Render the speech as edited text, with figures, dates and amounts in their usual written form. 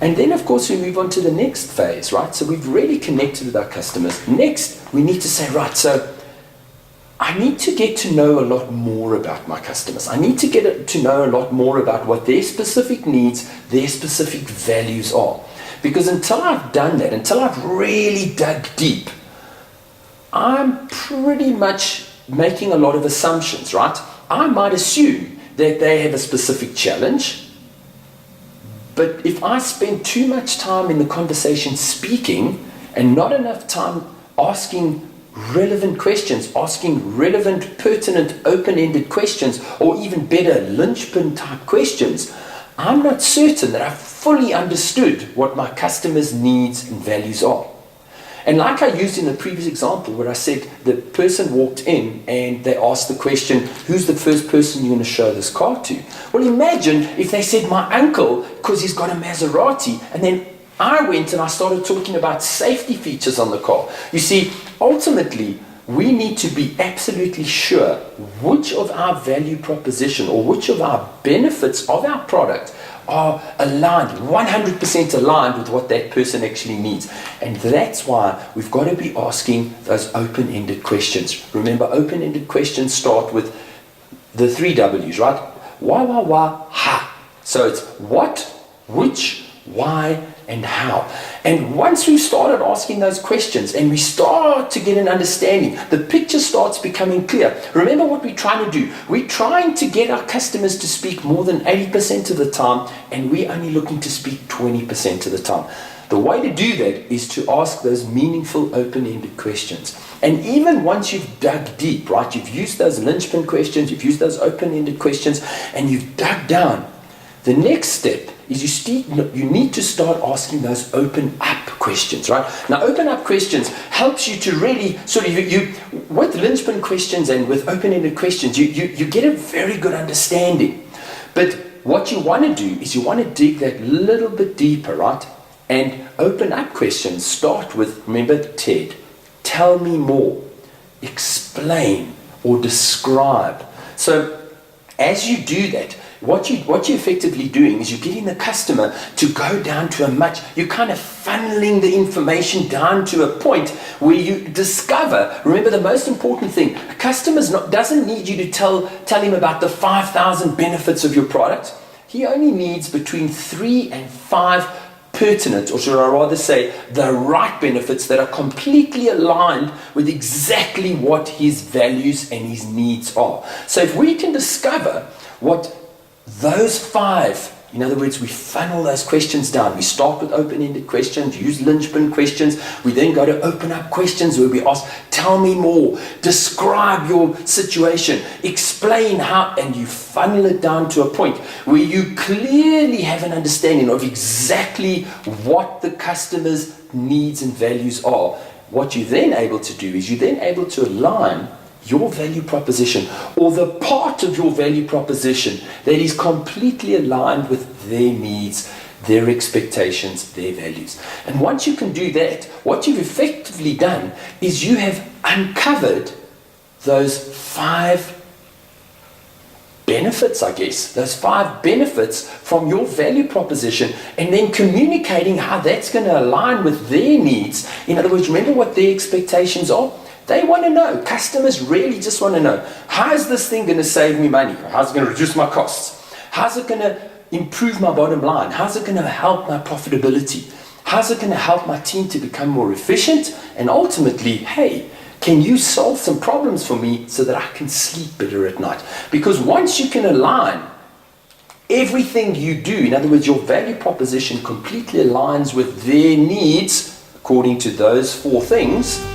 And then, of course, we move on to the next phase, right? So we've really connected with our customers. Next, we need to say, right, so I need to get to know a lot more about my customers. I need to get to know a lot more about what their specific needs, their specific values are. Because until I've done that, until I've really dug deep, I'm pretty much making a lot of assumptions, right? I might assume that they have a specific challenge, but if I spend too much time in the conversation speaking and not enough time asking relevant questions, asking relevant, pertinent, open-ended questions, or even better, linchpin type questions, I'm not certain that I've fully understood what my customers' needs and values are. And like I used in the previous example where I said the person walked in and they asked the question, who's the first person you're going to show this car to? Well, imagine if they said my uncle because he's got a Maserati, and then I went and I started talking about safety features on the car. You see, ultimately, we need to be absolutely sure which of our value proposition or which of our benefits of our product are aligned, 100% aligned with what that person actually needs. And that's why we've got to be asking those open-ended questions. Remember, open-ended questions start with the 3 W's, right? Why, how. So it's what, which, why, and how. And once we've started asking those questions and we start to get an understanding, the picture starts becoming clear. Remember what we're trying to do. We're trying to get our customers to speak more than 80% of the time, and we're only looking to speak 20% of the time. The way to do that is to ask those meaningful, open-ended questions. And even once you've dug deep, right, you've used those linchpin questions, you've used those open-ended questions, and you've dug down, the next step is you need to start asking those open up questions, right? Now, open up questions helps you to really sort of, with linchpin questions and with open-ended questions, you get a very good understanding. But what you want to do is you want to dig that little bit deeper, right? And open up questions start with, remember TED, tell me more, explain or describe. So as you do that, what you're effectively doing is you're getting the customer to go down to you're kind of funneling the information down to a point where you discover, remember the most important thing, a customer doesn't need you to tell him about the 5,000 benefits of your product. He only needs between 3 and 5 pertinent, or should I rather say, the right benefits that are completely aligned with exactly what his values and his needs are. So if we can discover what those 5, in other words, we funnel those questions down. We start with open-ended questions, use linchpin questions. We then go to open up questions where we ask, tell me more, describe your situation, explain how, and you funnel it down to a point where you clearly have an understanding of exactly what the customer's needs and values are. What you're then able to do is you're then able to align your value proposition, or the part of your value proposition that is completely aligned with their needs, their expectations, their values. And once you can do that, what you've effectively done is you have uncovered those 5 benefits, I guess, those 5 benefits from your value proposition, and then communicating how that's going to align with their needs. In other words, remember what their expectations are. They want to know, customers really just want to know, how is this thing going to save me money? How's it going to reduce my costs? How's it going to improve my bottom line? How's it going to help my profitability? How's it going to help my team to become more efficient? And ultimately, hey, can you solve some problems for me so that I can sleep better at night? Because once you can align everything you do, in other words, your value proposition completely aligns with their needs according to those 4 things,